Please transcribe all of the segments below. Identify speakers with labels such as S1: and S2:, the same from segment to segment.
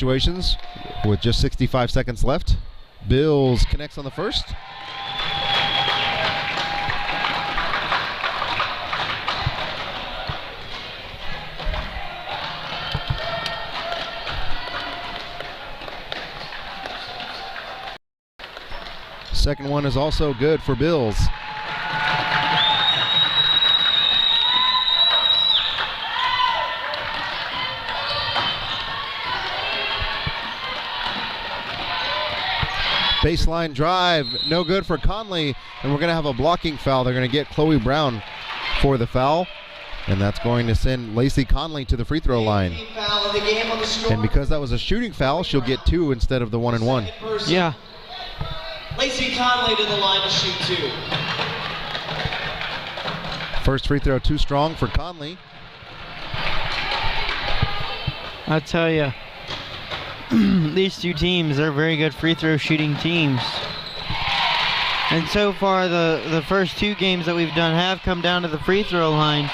S1: situations with just 65 seconds left. Bills connects on the first. Second one is also good for Bills. Baseline drive, no good for Conley, and we're going to have a blocking foul. They're going to get Chloe Brown for the foul, and that's going to send Lacey Conley to the free throw line. And because that was a shooting foul, she'll get 2 instead of the 1 and 1.
S2: Yeah.
S3: Lacey Conley to the line to shoot 2.
S1: First free throw too strong for Conley.
S2: I'll tell you, these two teams are very good free throw shooting teams. And so far, the first 2 games that we've done have come down to the free throw line.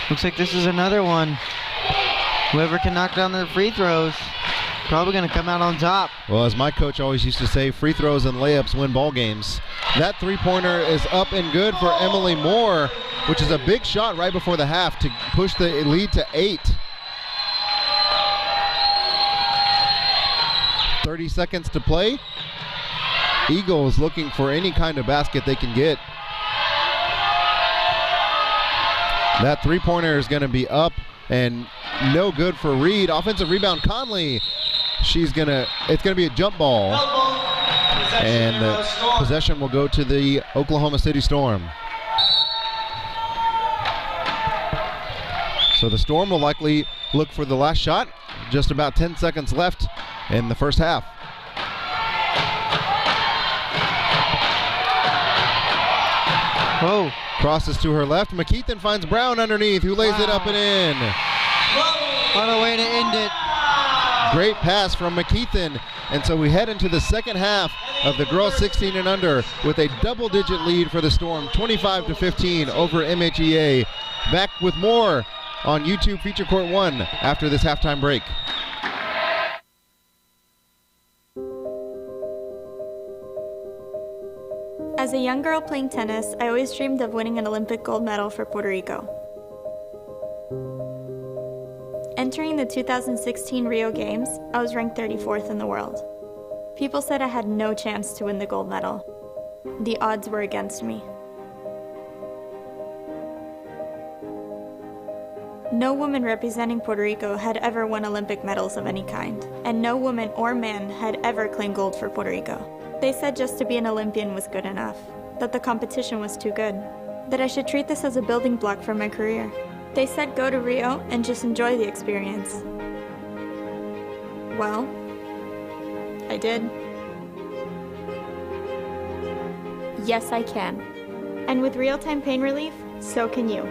S2: Looks like this is another one. Whoever can knock down their free throws, probably going to come out on top.
S1: Well, as my coach always used to say, free throws and layups win ball games. That three-pointer is up and good for Emily Moore, which is a big shot right before the half to push the lead to 8. 30 seconds to play. Eagles looking for any kind of basket they can get. That three-pointer is going to be up and no good for Reed. Offensive rebound, Conley. It's going to be a jump ball. And the possession will go to the Oklahoma City Storm. So the Storm will likely look for the last shot. Just about 10 seconds left in the first half.
S2: Whoa.
S1: Crosses to her left. McKeithen finds Brown underneath, who lays it up and in.
S2: What a way to end it.
S1: Great pass from McKeithen. And so we head into the second half of the girls 16 and under with a double-digit lead for the Storm, 25-15 over MHEA. Back with more on YouTube Feature Court 1 after this halftime break.
S4: As a young girl playing tennis, I always dreamed of winning an Olympic gold medal for Puerto Rico. Entering the 2016 Rio Games, I was ranked 34th in the world. People said I had no chance to win the gold medal. The odds were against me. No woman representing Puerto Rico had ever won Olympic medals of any kind, and no woman or man had ever claimed gold for Puerto Rico. They said just to be an Olympian was good enough, that the competition was too good, that I should treat this as a building block for my career. They said go to Rio and just enjoy the experience. Well, I did. Yes, I can. And with real-time pain relief, so can you.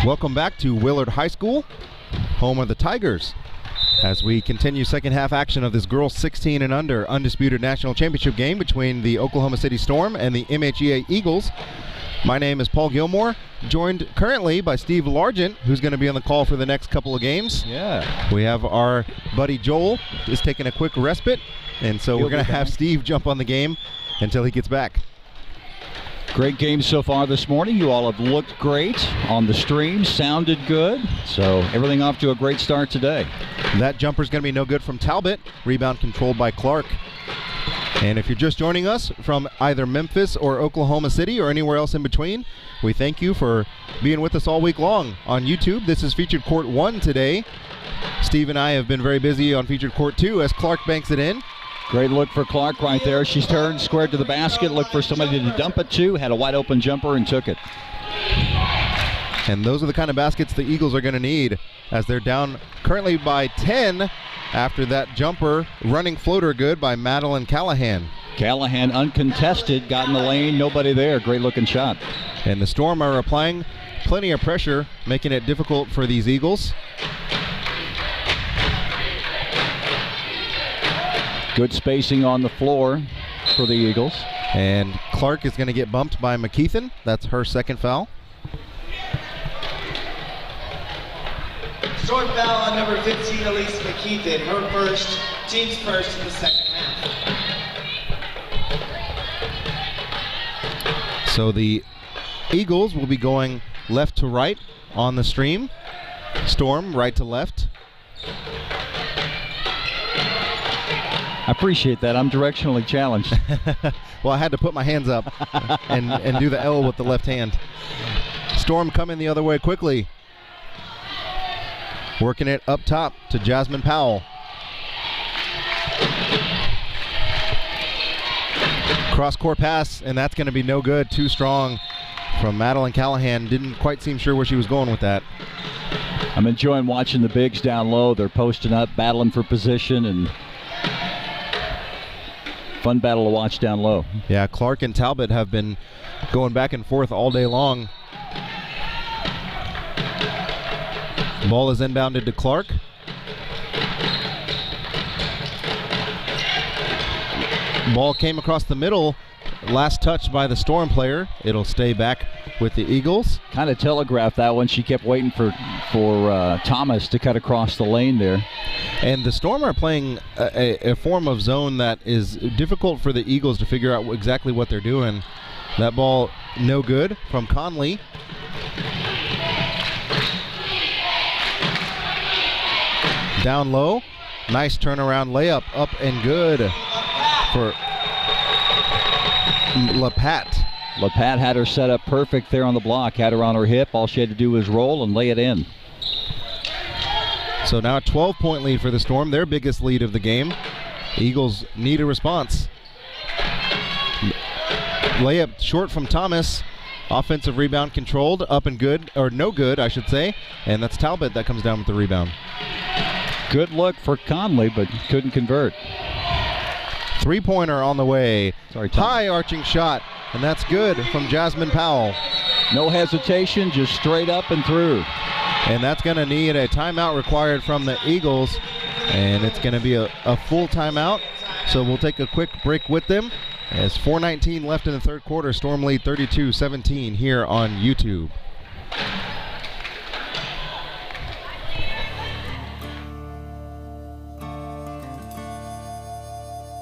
S1: Welcome back to Willard High School, home of the Tigers, as we continue second half action of this girls 16 and under Undisputed National Championship game between the Oklahoma City Storm and the MHEA Eagles. My name is Paul Gilmore, joined currently by Steve Largent, who's going to be on the call for the next couple of games.
S5: Yeah.
S1: We have our buddy Joel is taking a quick respite, and so we're going to have Steve jump on the game until he gets back.
S5: Great game so far this morning. You all have looked great on the stream, sounded good. So everything off to a great start today.
S1: That jumper's going to be no good from Talbot. Rebound controlled by Clark. And if you're just joining us from either Memphis or Oklahoma City or anywhere else in between, we thank you for being with us all week long on YouTube. This is Featured Court 1 today. Steve and I have been very busy on Featured Court 2 as Clark banks it in.
S5: Great look for Clark right there. She's turned, squared to the basket, looked for somebody to dump it to, had a wide open jumper and took it.
S1: And those are the kind of baskets the Eagles are going to need as they're down currently by 10 after that jumper running floater good by Madeline Callahan.
S5: Callahan uncontested, got in the lane, nobody there. Great looking shot.
S1: And the Storm are applying plenty of pressure, making it difficult for these Eagles.
S5: Good spacing on the floor for the Eagles.
S1: And Clark is going to get bumped by McKeithen. That's her second foul.
S3: Short foul on number 15, Elise McKeithen. Her first, team's first in the second half.
S1: So the Eagles will be going left to right on the stream. Storm right to left.
S5: I appreciate that. I'm directionally challenged.
S1: Well, I had to put my hands up and do the L with the left hand. Storm coming the other way quickly. Working it up top to Jasmine Powell. Cross-court pass, and that's going to be no good. Too strong from Madeline Callahan. Didn't quite seem sure where she was going with that.
S5: I'm enjoying watching the bigs down low. They're posting up, battling for position, and fun battle to watch down low.
S1: Yeah, Clark and Talbot have been going back and forth all day long. Ball is inbounded to Clark. Ball came across the middle. Last touch by the Storm player. It'll stay back with the Eagles.
S5: Kind of telegraphed that one. She kept waiting for Thomas to cut across the lane there.
S1: And the Storm are playing a form of zone that is difficult for the Eagles to figure out exactly what they're doing. That ball no good from Conley. Down low. Nice turnaround layup. Up and good for LaPat.
S5: LaPat had her set up perfect there on the block. Had her on her hip. All she had to do was roll and lay it in.
S1: So now a 12-point lead for the Storm, their biggest lead of the game. Eagles need a response. Layup short from Thomas. Offensive rebound controlled, up and good, or no good, I should say. And that's Talbot that comes down with the rebound.
S5: Good look for Conley, but couldn't convert.
S1: Three-pointer on the way.
S5: Sorry, Tom.
S1: High arching shot, and that's good from Jasmine Powell.
S5: No hesitation, just straight up and through.
S1: And that's going to need a timeout required from the Eagles, and it's going to be a full timeout. So we'll take a quick break with them. As 4:19 left in the third quarter, Storm lead 32-17 here on YouTube.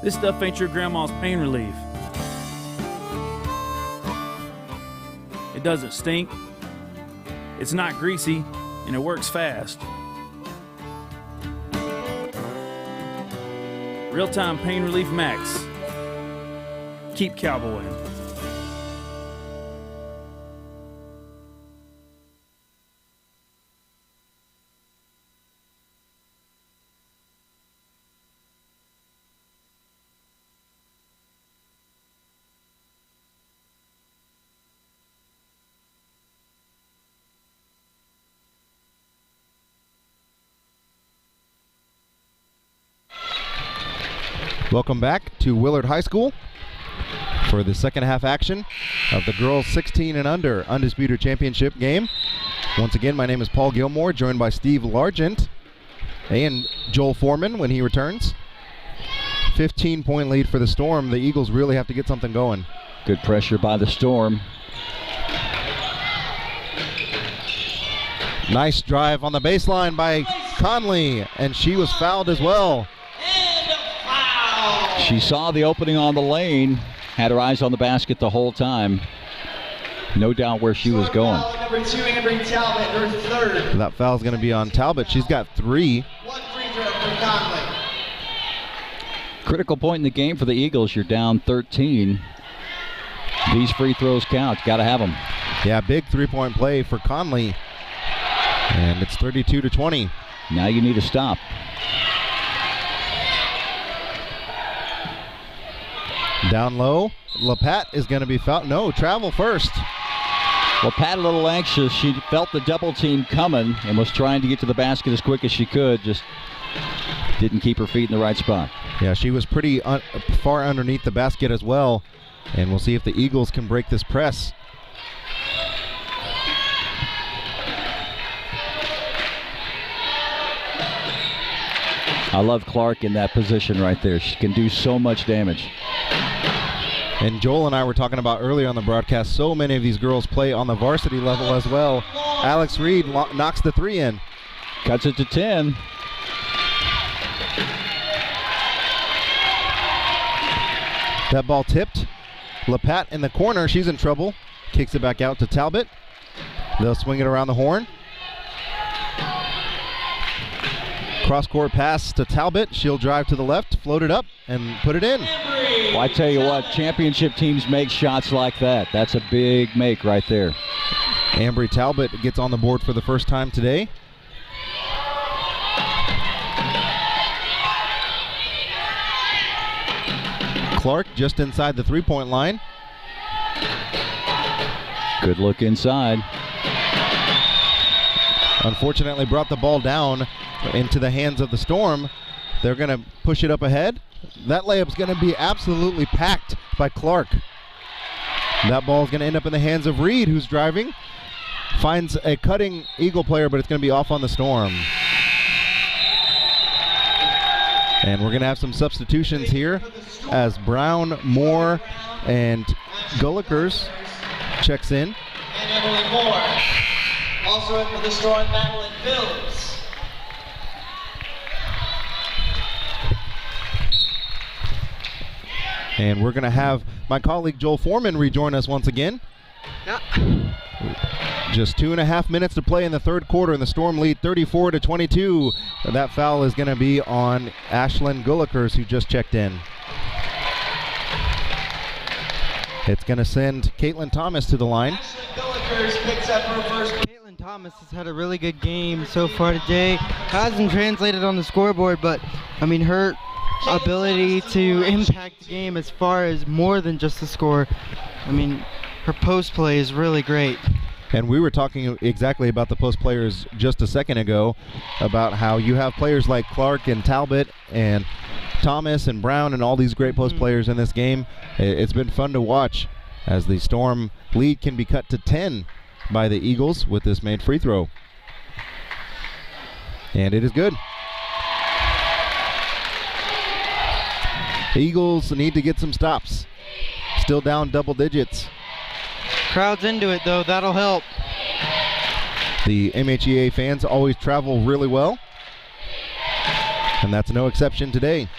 S6: This stuff ain't your grandma's pain relief. It doesn't stink, it's not greasy, and it works fast. Real-time pain relief max. Keep cowboying.
S1: Welcome back to Willard High School for the second half action of the girls 16 and under Undisputed Championship game. Once again, my name is Paul Gilmore, joined by Steve Largent and Joel Foreman when he returns. 15-point lead for the Storm. The Eagles really have to get something going.
S5: Good pressure by the Storm.
S1: Nice drive on the baseline by Conley, and she was fouled as well.
S5: She saw the opening on the lane, had her eyes on the basket the whole time. No doubt where she was going.
S3: Number 2, Amber Talbot, her third.
S1: That foul's going to be on Talbot. She's got 3.
S3: One free throw for Conley.
S5: Critical point in the game for the Eagles. You're down 13. These free throws count. Got to have them.
S1: Yeah, big three-point play for Conley. And it's 32-20.
S5: Now you need to stop.
S1: Down low, LaPat is going to be fouled. No, travel first.
S5: Well, Pat a little anxious. She felt the double team coming and was trying to get to the basket as quick as she could. Just didn't keep her feet in the right spot.
S1: Yeah, she was pretty far underneath the basket as well. And we'll see if the Eagles can break this press.
S5: I love Clark in that position right there. She can do so much damage.
S1: And Joel and I were talking about earlier on the broadcast, so many of these girls play on the varsity level as well. Alex Reed knocks the 3 in.
S5: Cuts it to 10.
S1: That ball tipped. LaPat in the corner, she's in trouble. Kicks it back out to Talbot. They'll swing it around the horn. Cross-court pass to Talbot. She'll drive to the left, float it up, and put it in.
S5: Well, I tell you what, championship teams make shots like that. That's a big make right there.
S1: Ambry Talbot gets on the board for the first time today. Clark just inside the three-point line.
S5: Good look inside.
S1: Unfortunately brought the ball down into the hands of the Storm. They're going to push it up ahead. That layup's going to be absolutely packed by Clark. That ball is going to end up in the hands of Reed, who's driving. Finds a cutting Eagle player, but it's going to be off on the Storm. And we're going to have some substitutions here as Brown, Moore, and Gullikers checks in.
S3: And Emily Moore. Also in for the Storm, Madeline Bills.
S1: And we're going to have my colleague Joel Foreman rejoin us once again.
S2: Yeah.
S1: Just 2.5 minutes to play in the third quarter, and the Storm lead 34-22. And that foul is going to be on Ashlyn Gullikers, who just checked in. It's going to send Caitlin Thomas to the line.
S3: Ashlyn Gullikers picks up her first.
S2: Caitlin Thomas has had a really good game so far today. Hasn't translated on the scoreboard, but I mean her ability to impact the game as far as more than just the score. I mean, her post play is really great.
S1: And we were talking exactly about the post players just a second ago, about how you have players like Clark and Talbot and Thomas and Brown and all these great post players in this game. It's been fun to watch as the Storm lead can be cut to 10 by the Eagles with this made free throw. And it is good. The Eagles need to get some stops. Still down double digits.
S2: Crowd's into it though, that'll help.
S1: The MHEA fans always travel really well, and that's no exception today.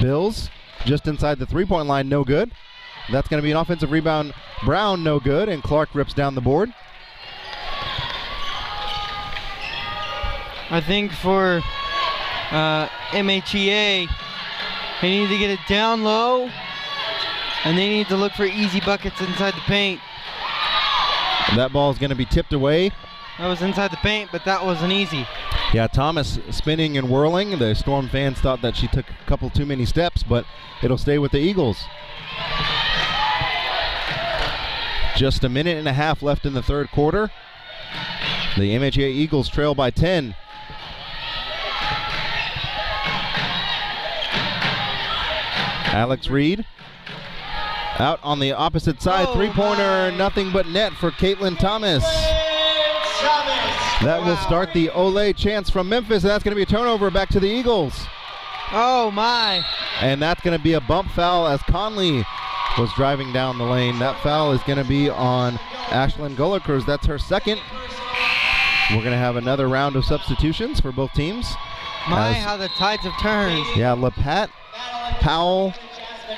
S1: Bills just inside the three-point line, no good. That's going to be an offensive rebound. Brown, no good, and Clark rips down the board.
S2: I think for MHEA, they need to get it down low, and they need to look for easy buckets inside the paint.
S1: And that ball is going to be tipped away.
S2: That was inside the paint, but that wasn't easy.
S1: Yeah, Thomas spinning and whirling. The Storm fans thought that she took a couple too many steps, but it'll stay with the Eagles. Just a minute and a half left in the third quarter. The MHEA Eagles trail by 10. Alex Reed Out on the opposite side, three-pointer, nothing but net for Caitlin Thomas. That will start the Olay chance from Memphis, and that's going to be a turnover back to the Eagles.
S2: Oh, my.
S1: And that's going to be a bump foul as Conley was driving down the lane. That foul is going to be on Ashlyn Gullikers. That's her second. We're going to have another round of substitutions for both teams.
S2: My, how the tides have turned.
S1: Yeah, LaPat, Powell,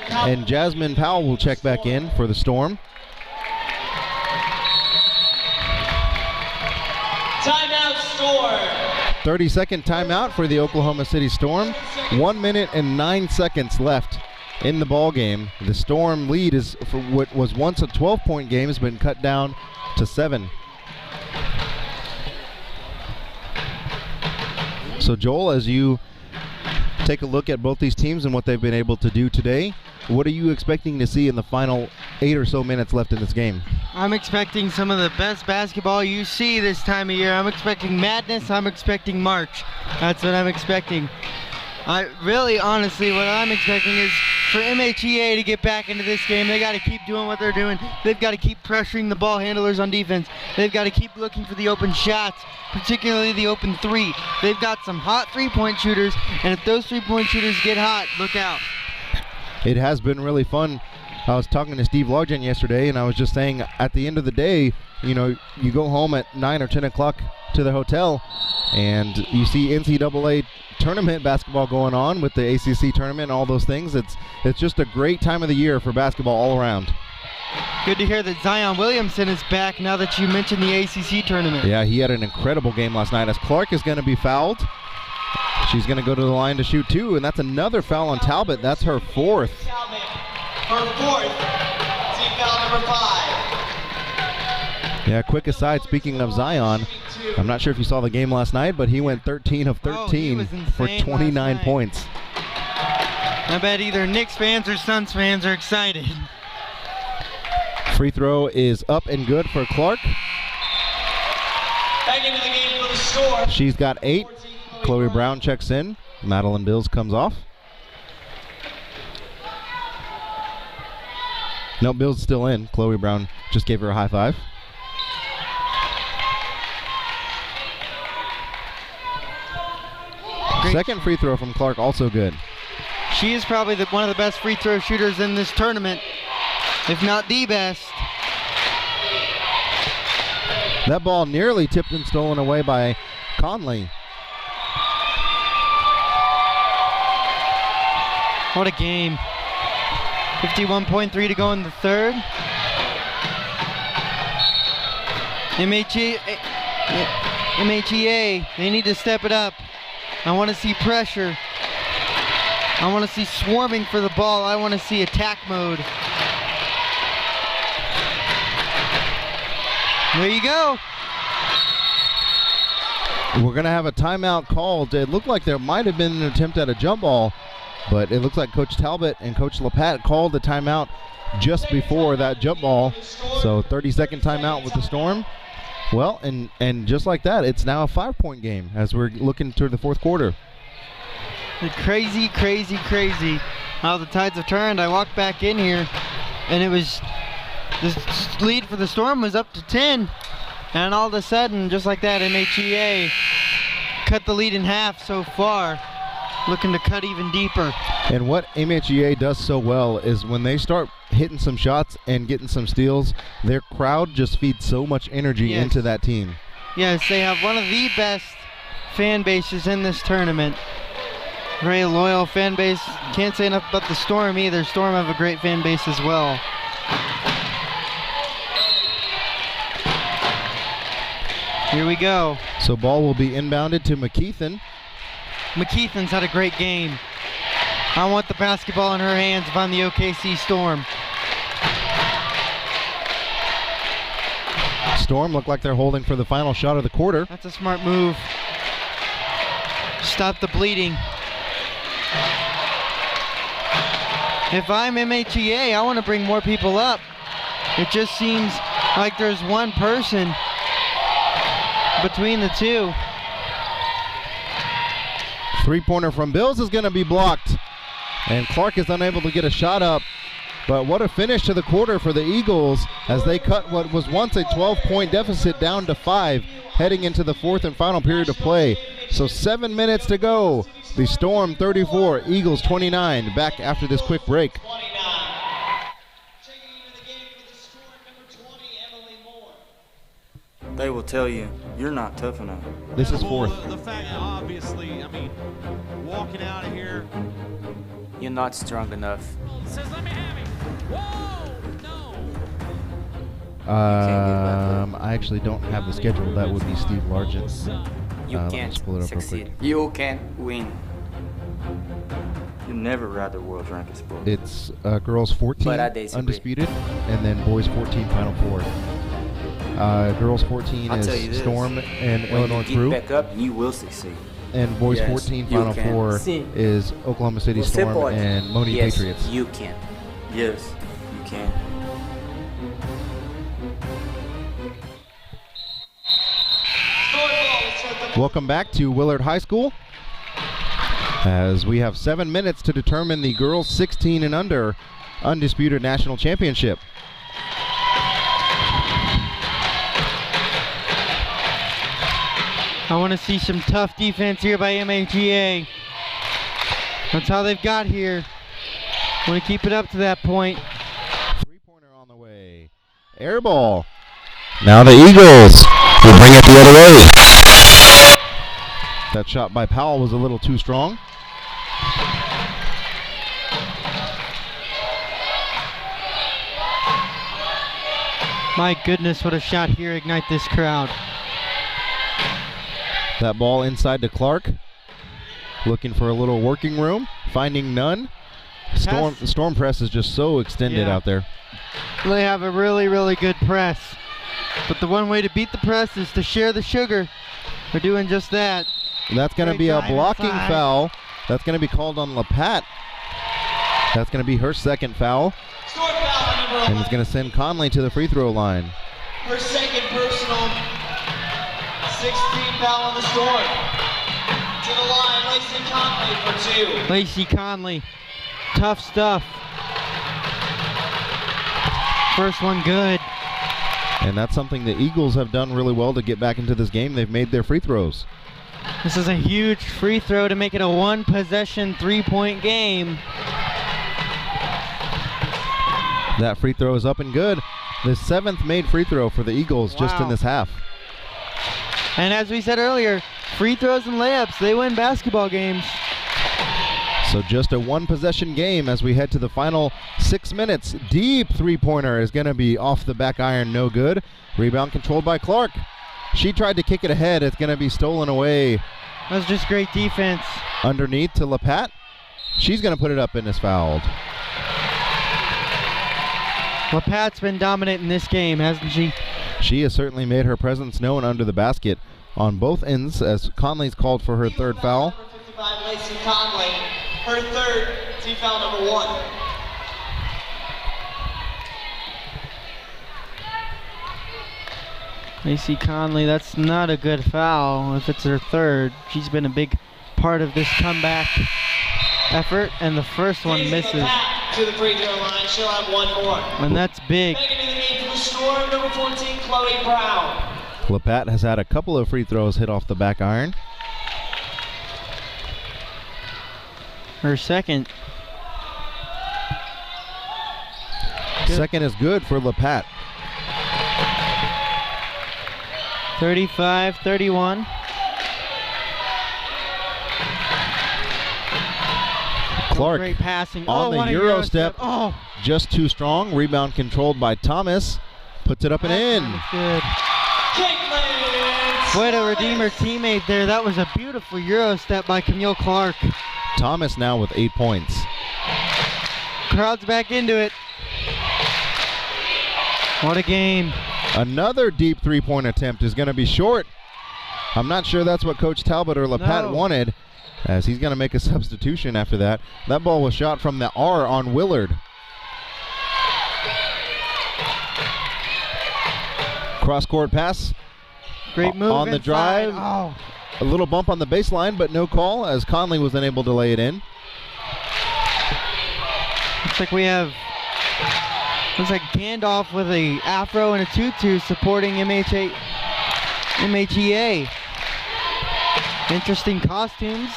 S1: and Jasmine Powell will check back in for the Storm.
S3: Timeout, Storm.
S1: 30-second timeout for the Oklahoma City Storm. 1 minute and 9 seconds left in the ball game. The Storm lead is for what was once a 12-point game has been cut down to 7. So Joel, as you take a look at both these teams and what they've been able to do today, what are you expecting to see in the final 8 or so minutes left in this game?
S2: I'm expecting some of the best basketball you see this time of year. I'm expecting madness. I'm expecting March. That's what I'm expecting. Honestly, what I'm expecting is for MHEA to get back into this game. They got to keep doing what they're doing. They've got to keep pressuring the ball handlers on defense. They've got to keep looking for the open shots, particularly the open three. They've got some hot three-point shooters, and if those three-point shooters get hot, look out.
S1: It has been really fun. I was talking to Steve Largent yesterday, and I was just saying at the end of the day, you know, you go home at 9 or 10 o'clock to the hotel, and you see NCAA tournament basketball going on with the ACC tournament and all those things. It's just a great time of the year for basketball all around.
S2: Good to hear that Zion Williamson is back now that you mentioned the ACC tournament.
S1: Yeah, he had an incredible game last night as Clark is going to be fouled. She's going to go to the line to shoot 2, and that's another foul on Talbot. That's her 4th.
S3: Her 4th. Team foul number 5.
S1: Yeah, quick aside, speaking of Zion, I'm not sure if you saw the game last night, but he went 13 of 13 for 29 points.
S2: I bet either Knicks fans or Suns fans are excited.
S1: Free throw is up and good for Clark.
S3: Back into the game for the Storm.
S1: She's got 8. Chloe Brown checks in. Madeline Bills comes off. No, Bills still in. Chloe Brown just gave her a high five. Second free throw from Clark, also good.
S2: She is probably one of the best free throw shooters in this tournament, if not the best.
S1: That ball nearly tipped and stolen away by Conley.
S2: What a game. 51.3 to go in the third. MHEA, they need to step it up. I want to see pressure. I want to see swarming for the ball. I want to see attack mode. There you go.
S1: We're going to have a timeout called. It looked like there might have been an attempt at a jump ball, but it looks like Coach Talbot and Coach LaPat called the timeout just before that jump ball. So 30-second timeout with the Storm. Well, and just like that, it's now a 5-point game as we're looking toward the fourth quarter.
S2: Crazy, crazy, crazy how the tides have turned. I walked back in here, and it was the lead for the Storm was up to 10, and all of a sudden, just like that, MHEA cut the lead in half so far, looking to cut even deeper.
S1: And what MHEA does so well is when they start hitting some shots and getting some steals, their crowd just feeds so much energy into that team.
S2: Yes, they have one of the best fan bases in this tournament. Very loyal fan base. Can't say enough about the Storm either. Storm have a great fan base as well. Here we go.
S1: So ball will be inbounded to McKeithen.
S2: McKeithen's had a great game. I want the basketball in her hands if I'm the OKC Storm.
S1: Storm look like they're holding for the final shot of the quarter.
S2: That's a smart move. Stop the bleeding. If I'm MHEA, I want to bring more people up. It just seems like there's one person between the two.
S1: Three-pointer from Bills is going to be blocked. And Clark is unable to get a shot up. But what a finish to the quarter for the Eagles as they cut what was once a 12-point deficit down to 5, heading into the fourth and final period of play. So 7 minutes to go. The Storm 34, Eagles 29. Back after this quick break.
S7: They will tell you, you're not tough enough.
S1: This is fourth.
S8: The fact, obviously, walking out of here.
S7: You're not strong enough.
S8: Says, let me have it. Whoa, no.
S1: I actually don't have the schedule. That would be Steve Largent.
S7: You
S1: let me
S7: can't
S1: just pull it up real
S7: succeed.
S1: quick.
S7: You can't win. You never ride the world's ranked sport.
S1: It's girls 14
S7: But I disagree.
S1: undisputed, and then boys 14 final four. Girls 14
S7: I'll tell you
S1: is
S7: this.
S1: Storm and
S7: When
S1: Illinois
S7: you
S1: Crew,
S7: get back up, you will succeed.
S1: and boys
S7: Yes,
S1: 14
S7: you
S1: final
S7: can.
S1: four
S7: See.
S1: is Oklahoma City
S7: Well,
S1: Storm
S7: support.
S1: and Moni
S7: Yes,
S1: Patriots.
S7: you can. Yes, you can.
S1: Welcome back to Willard High School, as we have 7 minutes to determine the girls 16 and under undisputed national championship.
S2: I want to see some tough defense here by MHEA. That's how they've got here. Want to keep it up to that point.
S1: Three-pointer on the way. Air ball. Now the Eagles will bring it the other way. That shot by Powell was a little too strong.
S2: My goodness, what a shot here. Ignite this crowd.
S1: That ball inside to Clark. Looking for a little working room. Finding none. The Storm press is just so extended out there.
S2: They have a really, really good press. But the one way to beat the press is to share the sugar. They're doing just that.
S1: That's going to be a blocking foul. That's going to be called on LaPat. That's going to be her second foul. And it's going to send Conley to the free throw line.
S3: Her second personal 16 foul on the Storm. To the line, Lacey Conley for 2.
S2: Lacey Conley. Tough stuff. First one good.
S1: And that's something the Eagles have done really well to get back into this game. They've made their free throws.
S2: This is a huge free throw to make it a one-possession, three-point game.
S1: That free throw is up and good. The 7th made free throw for the Eagles just in this half.
S2: And as we said earlier, free throws and layups, they win basketball games.
S1: So just a one-possession game as we head to the final 6 minutes. Deep three-pointer is going to be off the back iron, no good. Rebound controlled by Clark. She tried to kick it ahead. It's going to be stolen away.
S2: That was just great defense.
S1: Underneath to LaPat. She's going to put it up and is fouled.
S2: LaPat's been dominant in this game, hasn't she?
S1: She has certainly made her presence known under the basket on both ends as Conley's called for her third foul.
S3: Number 55, Lacey Conley. Her third, team foul number 1.
S2: Lacey Conley, that's not a good foul if it's her third. She's been a big part of this comeback effort, and the first one misses.
S3: To the free throw line, she'll have one more.
S2: And that's big.
S3: Making it in the game for the Storm, number 14, Chloe Brown.
S1: LaPat has had a couple of free throws hit off the back iron.
S2: Her second.
S1: Second is good for LaPat.
S2: 35-31.
S1: Clark
S2: Great passing.
S1: on
S2: what
S1: the
S2: a
S1: Euro step.
S2: Oh,
S1: Just too strong. Rebound controlled by Thomas. Puts it up and in.
S2: good.
S3: Caitlin.
S2: Way to redeem her teammate there. That was a beautiful Euro step by Camille Clark.
S1: Thomas now with 8 points.
S2: Crowd's back into it. What a game.
S1: Another deep three-point attempt is going to be short. I'm not sure that's what Coach Talbot or LaPat wanted, as he's going to make a substitution after that. That ball was shot from the R on Willard. Cross-court pass.
S2: Great move
S1: on the
S2: inside.
S1: drive.
S2: Oh.
S1: A little bump on the baseline, but no call as Conley was unable to lay it in.
S2: Looks like we have Looks like Gandalf with a afro and a tutu supporting MHEA. Interesting costumes.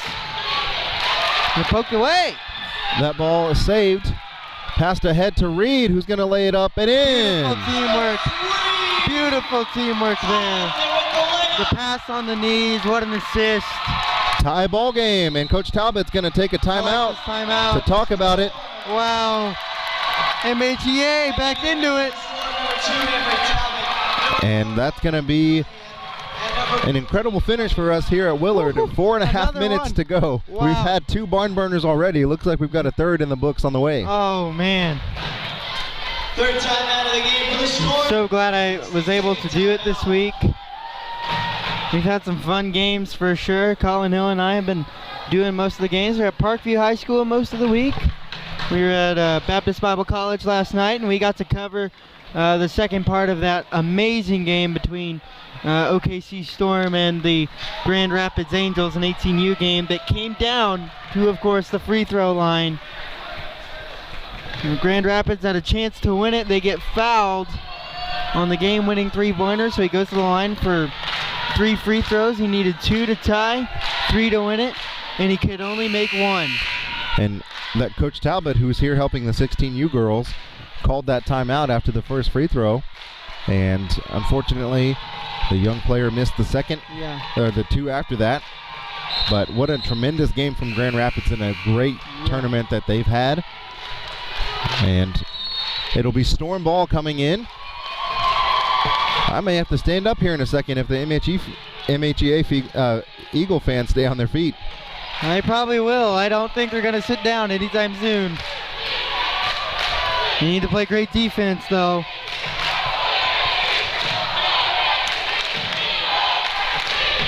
S2: And poked away.
S1: That ball is saved. Passed ahead to Reed, who's going to lay it up and in.
S2: Beautiful teamwork. Beautiful teamwork there. The pass on the knees. What an assist.
S1: Tie ball game, and Coach Talbot's going to take a timeout to talk about it.
S2: Wow. MHEA back into it.
S1: And that's going to be an incredible finish for us here at Willard. 4.5 minutes to go.
S2: Wow.
S1: We've had 2 barn burners already. Looks like we've got a third in the books on the way.
S2: Oh, man.
S3: Third time out of the game for the Storm.
S2: So glad I was able to do it this week. We've had some fun games for sure. Colin Hill and I have been doing most of the games. We're at Parkview High School most of the week. We were at Baptist Bible College last night, and we got to cover the second part of that amazing game between OKC Storm and the Grand Rapids Angels, an 18U game that came down to, of course, the free throw line. Grand Rapids had a chance to win it. They get fouled on the game-winning three-pointer, so he goes to the line for 3 free throws. He needed 2 to tie, 3 to win it, and he could only make 1.
S1: And that Coach Talbot, who's here helping the 16U girls, called that timeout after the first free throw. And unfortunately, the young player missed the second, or the 2 after that. But what a tremendous game from Grand Rapids and a great tournament that they've had. And it'll be Storm ball coming in. I may have to stand up here in a second if the MHEA Eagle fans stay on their feet.
S2: I probably will. I don't think they're going to sit down anytime soon. You need to play great defense, though.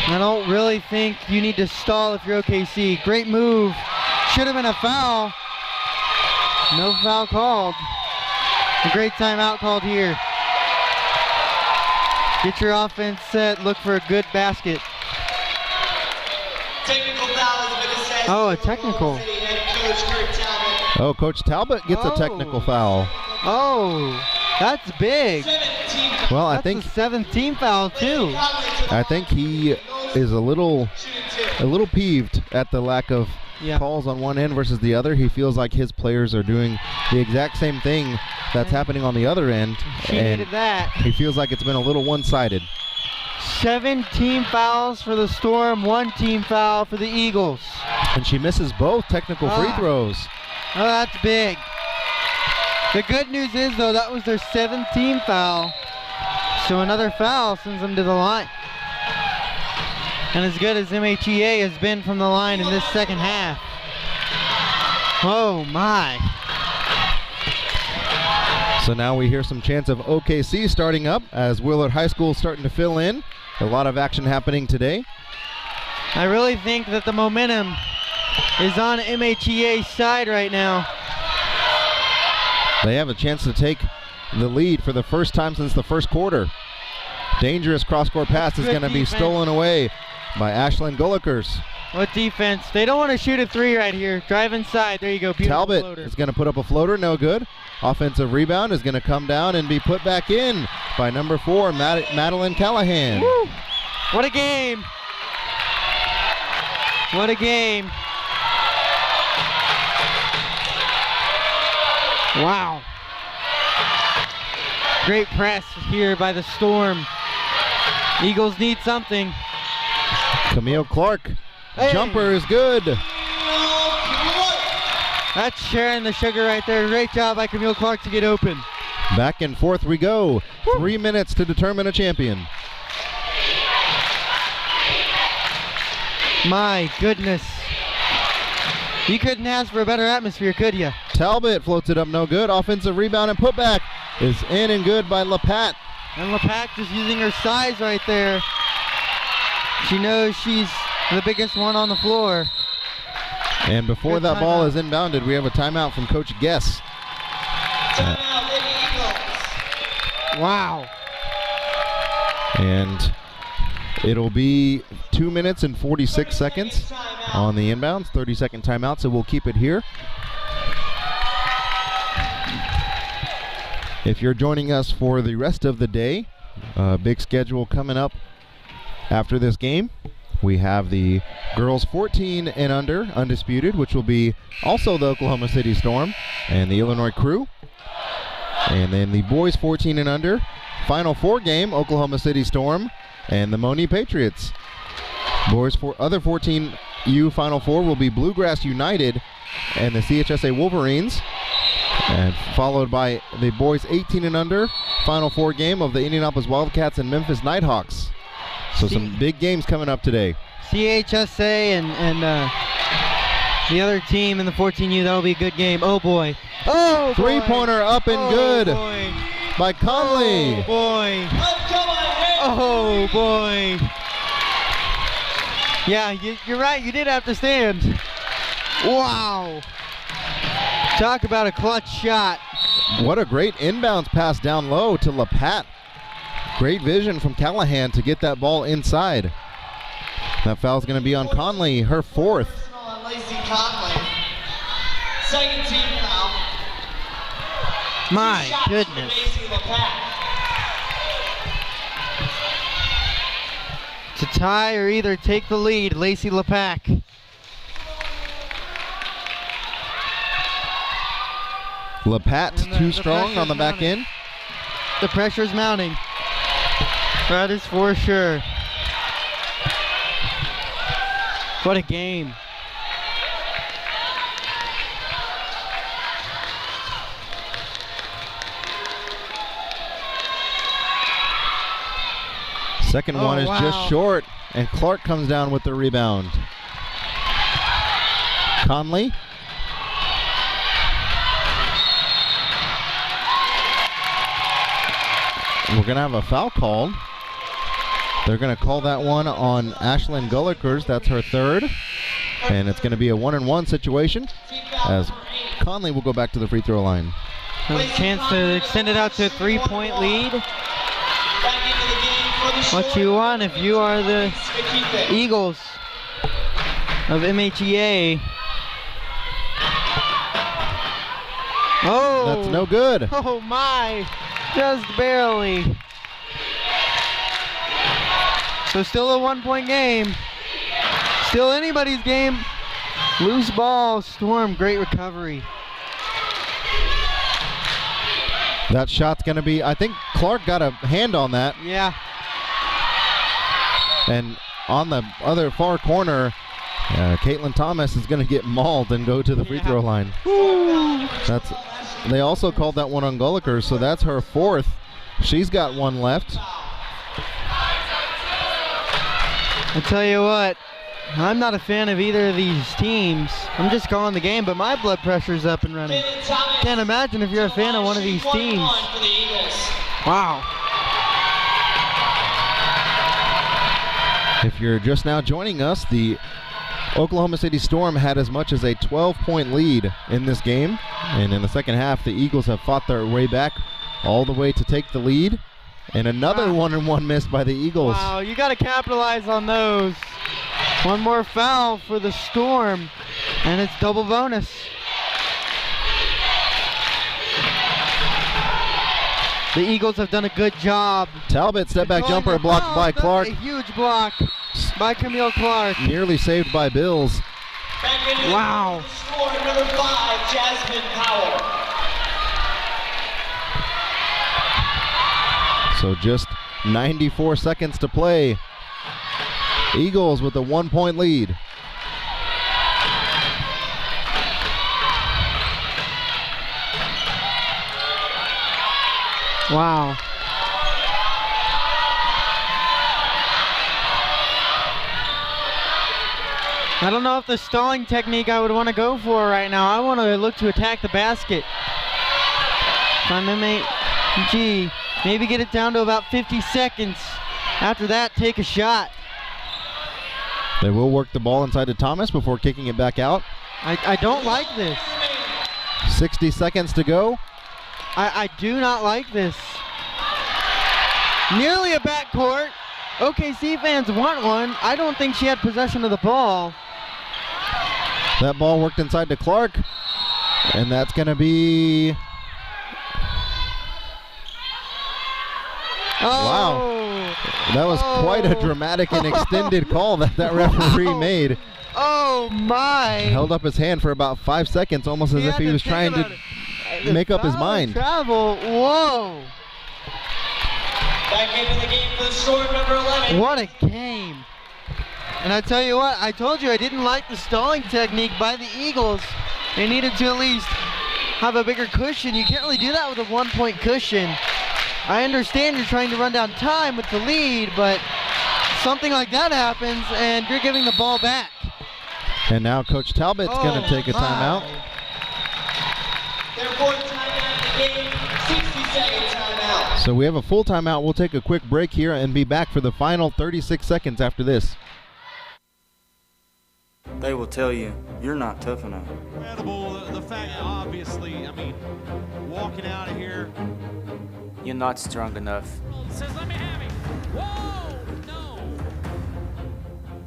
S2: I don't really think you need to stall if you're OKC. Great move. Should have been a foul. No foul called. A great timeout called here. Get your offense set. Look for a good basket.
S3: Technical foul has been assessed.
S2: Oh, a technical.
S1: Oh, Coach Talbot gets a technical foul.
S2: Oh, that's big.
S1: Well,
S2: That's the 7th team foul too.
S1: I think he is a little peeved at the lack of calls on one end versus the other. He feels like his players are doing the exact same thing that's happening on the other end.
S2: She needed that.
S1: He feels like it's been a little one-sided.
S2: 7 team fouls for the Storm, 1 team foul for the Eagles.
S1: And she misses both technical free throws.
S2: Oh, that's big. The good news is, though, that was their 7th team foul. So another foul sends them to the line. And as good as MHEA has been from the line in this second half. Oh, my.
S1: So now we hear some chants of OKC starting up as Willard High School is starting to fill in. A lot of action happening today.
S2: I really think that the momentum is on MHEA's side right now.
S1: They have a chance to take the lead for the first time since the first quarter. Dangerous cross-court pass is going to be stolen away by Ashlyn Gullikers.
S2: What defense? They don't want to shoot a 3 right here. Drive inside. There you go. Beautiful
S1: Talbot
S2: floater.
S1: is going to put up a floater. No good. Offensive rebound is going to come down and be put back in by number 4, Madeline Callahan.
S2: Woo. What a game. What a game. Wow. Great press here by the Storm. Eagles need something.
S1: Camille Clark. Jumper is good.
S2: That's sharing the sugar right there. Great job by Camille Clark to get open.
S1: Back and forth we go. 3 minutes to determine a champion.
S2: My goodness. You couldn't ask for a better atmosphere, could you?
S1: Talbot floats it up, no good. Offensive rebound and putback is in and good by LaPat.
S2: And LaPat just using her size right there. She knows she's the biggest one on the floor.
S1: And before
S2: Good
S1: that ball
S2: timeout.
S1: is inbounded, we have a timeout from Coach Guess.
S2: Wow.
S1: And it'll be 2 minutes and 46 seconds on the inbounds. 30-second timeout, so we'll keep it here. If you're joining us for the rest of the day, big schedule coming up after this game. We have the girls 14 and under, Undisputed, which will be also the Oklahoma City Storm and the Illinois Crew. And then the boys 14 and under, Final Four game, Oklahoma City Storm and the Moni Patriots. Boys for other 14U Final Four will be Bluegrass United and the CHSA Wolverines. And followed by the boys 18 and under, Final Four game of the Indianapolis Wildcats and Memphis Nighthawks. So some big games coming up today.
S2: CHSA and the other team in the 14U, that'll be a good game. Oh boy. Oh boy.
S1: Three-pointer up and good
S2: boy.
S1: by Conley.
S2: Oh boy. Oh boy. Yeah, you're right. You did have to stand. Wow. Talk about a clutch shot.
S1: What a great inbounds pass down low to LaPat. Great vision from Callahan to get that ball inside. That foul's going to be on Conley, her fourth.
S3: On Lacey Conley. Second team foul.
S2: My
S3: Two shots
S2: goodness.
S3: for Macy LaPat.
S2: To tie or either take the lead, Lacey LaPac.
S1: LaPat too strong on the back
S2: mounting.
S1: end.
S2: The pressure's mounting. That is for sure. What a game.
S1: Second one is just short, and Clark comes down with the rebound. Conley. We're going to have a foul called. They're going to call that one on Ashlyn Gullikers. That's her third. And it's going to be a 1-and-1 situation as Conley will go back to the free throw line.
S2: A chance to extend it out to a 3-point lead. What you want if you are the Eagles of MHEA. Oh!
S1: That's no good.
S2: Oh my! Just barely. So still a 1-point game. Still anybody's game. Loose ball, Storm, great recovery.
S1: That shot's going to be, I think Clark got a hand on that.
S2: Yeah.
S1: And on the other far corner, Caitlin Thomas is going to get mauled and go to the free throw line. That's. They also called that one on Gullikers, so that's her fourth. She's got one left.
S2: I tell you what, I'm not a fan of either of these teams. I'm just calling the game, but my blood pressure's up and running. Can't imagine if you're a fan of one of these teams. Wow.
S1: If you're just now joining us, the Oklahoma City Storm had as much as a 12-point lead in this game. And in the second half, the Eagles have fought their way back all the way to take the lead. And another 1-and-1 miss by the Eagles.
S2: Wow, you got to capitalize on those. One more foul for the Storm, and it's double bonus. The Eagles have done a good job.
S1: Talbot, step back jumper blocked by Clark.
S2: A huge block by Camille Clark.
S1: Nearly saved by Bills.
S2: Wow.
S3: Score number 5, Jasmine Powell.
S1: So just 94 seconds to play. Eagles with a 1-point lead.
S2: Wow. I don't know if the stalling technique I would want to go for right now. I want to look to attack the basket. If I'm MHEA, maybe get it down to about 50 seconds. After that, take a shot.
S1: They will work the ball inside to Thomas before kicking it back out.
S2: I don't like this.
S1: 60 seconds to go.
S2: I do not like this. Nearly a backcourt. OKC fans want one. I don't think she had possession of the ball.
S1: That ball worked inside to Clark. And that's going to be That was quite a dramatic and extended call that referee made.
S2: Oh my!
S1: Held up his hand for about 5 seconds, almost as if he was trying to make up his mind.
S2: Travel, whoa!
S3: Back into the game for the Storm, number 11.
S2: What a game! And I tell you what, I told you I didn't like the stalling technique by the Eagles. They needed to at least have a bigger cushion. You can't really do that with a 1-point cushion. I understand you're trying to run down time with the lead, but something like that happens and you're giving the ball back.
S1: And now Coach Talbot's going to take a timeout.
S3: Their fourth timeout of the game, 60-second timeout.
S1: So we have a full timeout. We'll take a quick break here and be back for the final 36 seconds after this.
S7: They will tell you, you're not tough enough.
S8: Incredible, the fact that obviously, I mean, walking out of here.
S7: You're not strong enough.
S8: Says, let me have it. Whoa, no.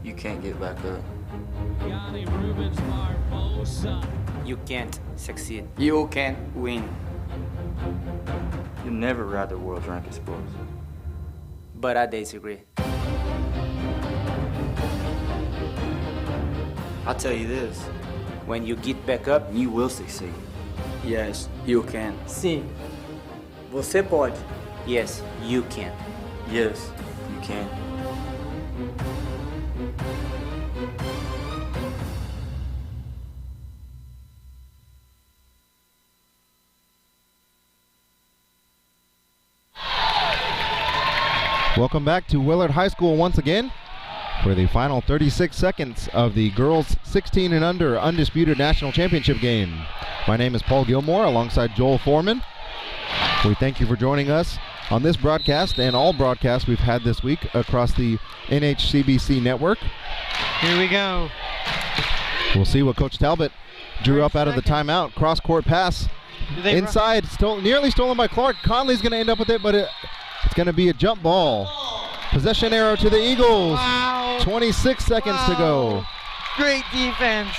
S7: You can't get back up.
S8: Yanni Rubens Barbosa.
S7: You can't succeed. You can't win. You'll never ride the world's ranked sports. But I disagree. I'll tell you this. When you get back up, you will succeed. Yes, you can.
S9: Sim. Você pode.
S7: Yes, you can. Yes, you can.
S1: Welcome back to Willard High School once again for the final 36 seconds of the girls 16 and under Undisputed National Championship game. My name is Paul Gilmore alongside Joel Foreman. We thank you for joining us on this broadcast and all broadcasts we've had this week across the NHCBC network.
S2: Here we go.
S1: We'll see what Coach Talbot drew up out of the timeout. Cross-court pass inside, nearly stolen by Clark. Conley's going to end up with it, but it's going to be a jump ball. Possession arrow to the Eagles.
S2: Wow.
S1: 26 seconds to go.
S2: Great defense.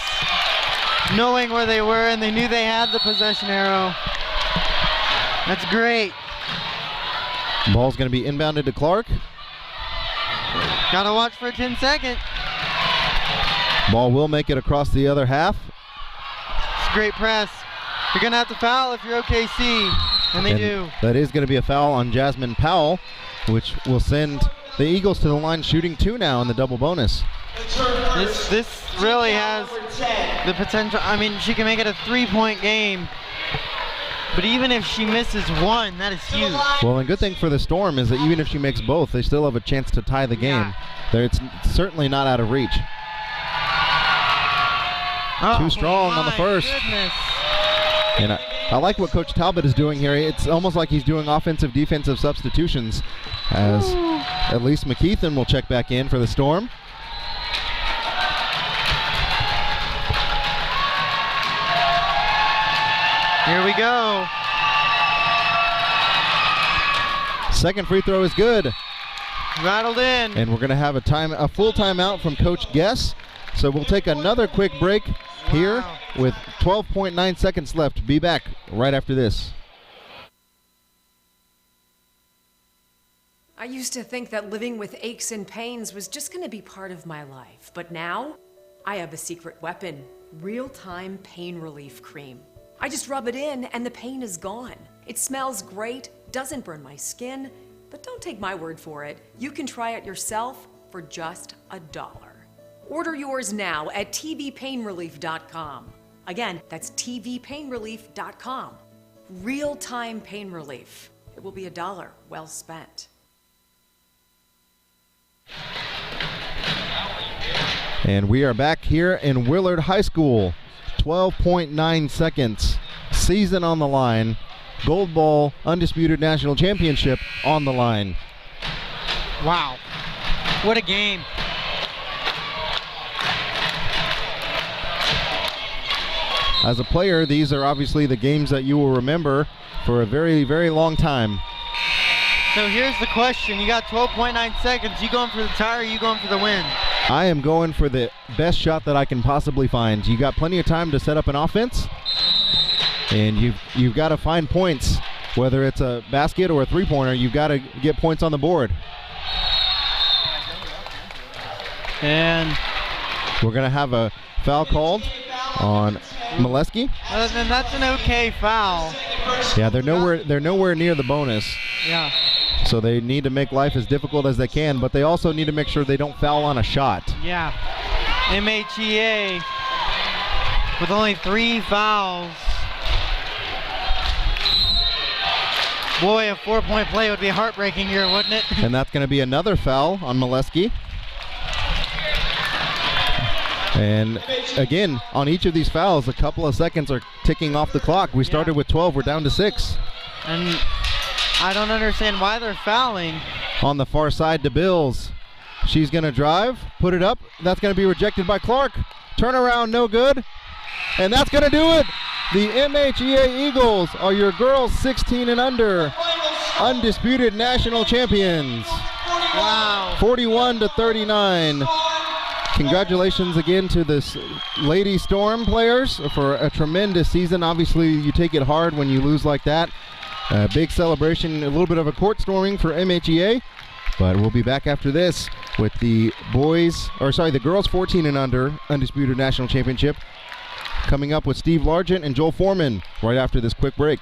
S2: Knowing where they were and they knew they had the possession arrow. That's great.
S1: Ball's going to be inbounded to Clark.
S2: Gotta watch for a 10-second.
S1: Ball will make it across the other half.
S2: It's a great press. You're gonna have to foul if you're OKC, and they do.
S1: That is going to be a foul on Jasmine Powell, which will send the Eagles to the line shooting 2 now in the double bonus.
S2: This really has the potential. I mean, she can make it a 3-point game. But even if she misses 1, that is huge.
S1: Well, and good thing for the Storm is that even if she makes both, they still have a chance to tie the game. It's certainly not out of reach. Too strong on the first.
S2: Goodness.
S1: And I like what Coach Talbot is doing here. It's almost like he's doing offensive, defensive substitutions, as at least McKeithen will check back in for the Storm.
S2: Here we go.
S1: Second free throw is good.
S2: Rattled in.
S1: And we're going to have a full timeout from Coach Guess. So we'll take another quick break here with 12.9 seconds left. Be back right after this.
S10: I used to think that living with aches and pains was just going to be part of my life. But now, I have a secret weapon. Real-time pain relief cream. I just rub it in and the pain is gone. It smells great, doesn't burn my skin, but don't take my word for it. You can try it yourself for just $1. Order yours now at tvpainrelief.com. Again, that's tvpainrelief.com. Real-time pain relief. It will be $1 well spent.
S1: And we are back here in Willard High School. 12.9 seconds. Season on the line. Gold Ball Undisputed National Championship on the line.
S2: Wow. What a game.
S1: As a player, these are obviously the games that you will remember for a very, very long time.
S2: So here's the question. You got 12.9 seconds. You going for the tie or you going for the win?
S1: I am going for the best shot that I can possibly find. You got plenty of time to set up an offense, and you've got to find points. Whether it's a basket or a three-pointer, you've got to get points on the board.
S2: And
S1: we're going to have a foul called on Molesky.
S2: Then that's an okay foul.
S1: Yeah, they're nowhere near the bonus.
S2: Yeah.
S1: So they need to make life as difficult as they can, but they also need to make sure they don't foul on a shot.
S2: Yeah. MHEA with only 3 fouls. Boy, a 4-point play would be heartbreaking here, wouldn't it?
S1: And that's going to be another foul on Molesky. And again, on each of these fouls, a couple of seconds are ticking off the clock. We started with 12, we're down to 6.
S2: And I don't understand why they're fouling.
S1: On the far side to Bills. She's going to drive, put it up. That's going to be rejected by Clark. Turnaround, no good. And that's going to do it. The MHEA Eagles are your girls 16 and under undisputed national champions.
S2: Wow.
S1: 41-39. Congratulations again to the Lady Storm players for a tremendous season. Obviously, you take it hard when you lose like that. Big celebration, a little bit of a court storming for MHEA. But we'll be back after this with the girls 14 and under undisputed national championship. Coming up with Steve Largent and Joel Foreman right after this quick break.